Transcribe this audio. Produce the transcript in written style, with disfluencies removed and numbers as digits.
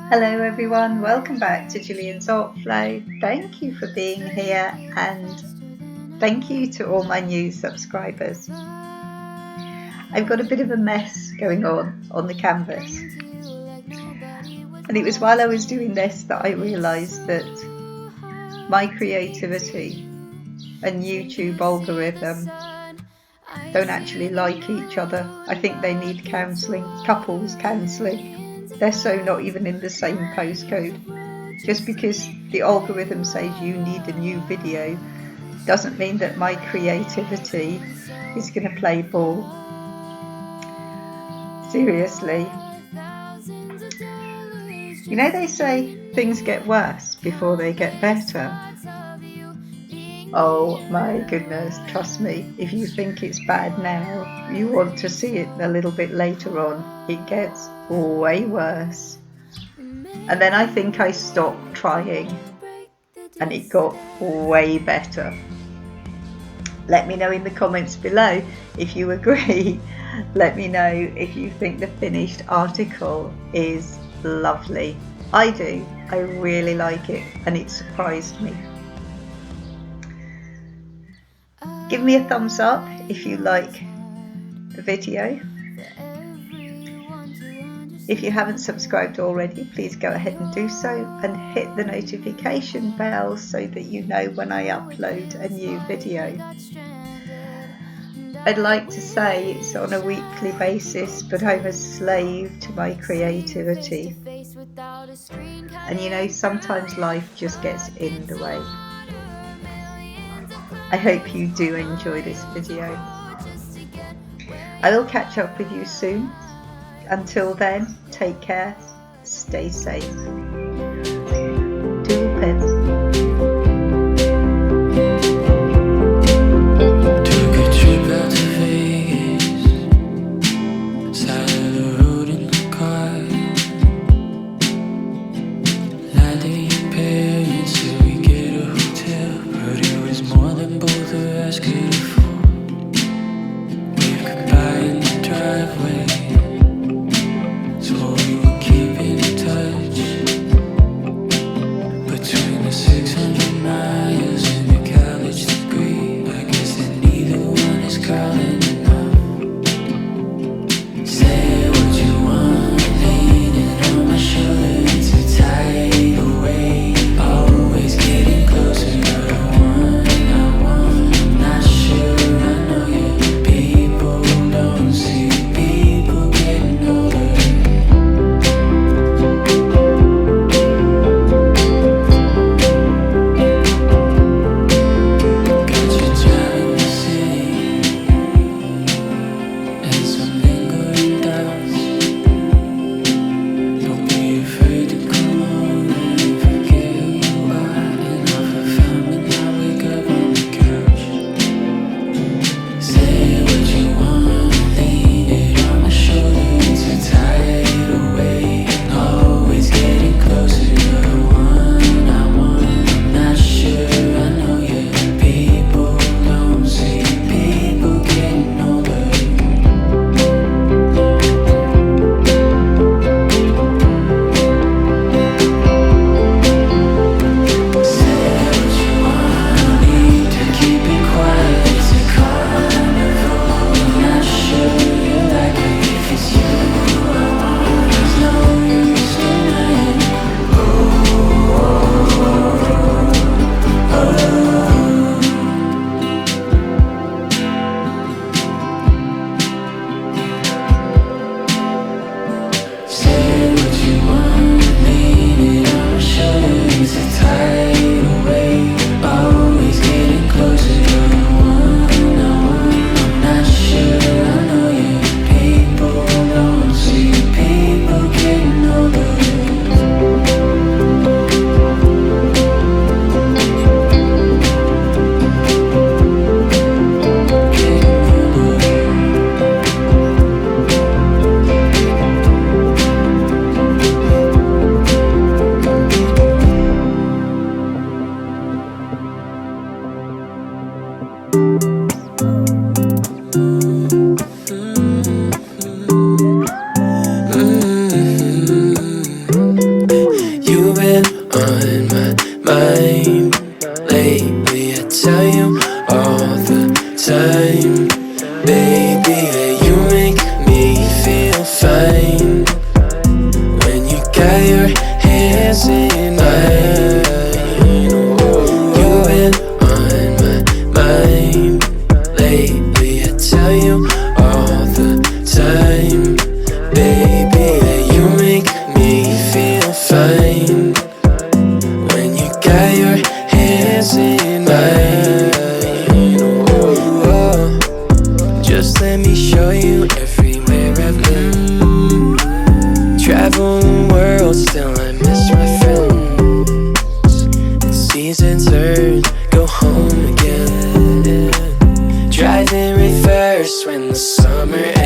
Hello everyone, welcome back to Gillian's Art Flow. Thank you for being here and thank you to all my new subscribers. I've got a bit of a mess going on the canvas, and it was while I was doing this that I realised that my creativity and YouTube algorithm don't actually like each other. I think they need counselling, couples counselling. They're so not even in the same postcode. Just because the algorithm says you need a new video doesn't mean that my creativity is going to play ball. Seriously. You know, they say things get worse before they get better. Oh my goodness, trust me, if you think it's bad now, you want to see it a little bit later on. It gets way worse. And then I think I stopped trying and it got way better. Let me know in the comments below if you agree. Let me know if you think the finished article is lovely. I do. I really like it and it surprised me. Give me a thumbs up if you like the video. If you haven't subscribed already, please go ahead and do so and hit the notification bell so that you know when I upload a new video. I'd like to say it's on a weekly basis, but I'm a slave to my creativity. And you know, sometimes life just gets in the way. I hope you do enjoy this video. I will catch up with you soon. Until then, take care, stay safe. Toodle Took a trip out to Vegas, side of the road in the car. Lied to your parents so we get a hotel, but it was more than both of us could afford. Waved goodbye in the driveway, swore we would keep in touch. Between the 600 miles and your college degree, I guess that neither one is calling enough. Say what you want, leaning on my shoulder, too tight away. Always getting closer, but I want, I'm not sure. I know you. People don't see people getting older. still I miss my friends. And seasons turn, go home again. Drive in reverse when the summer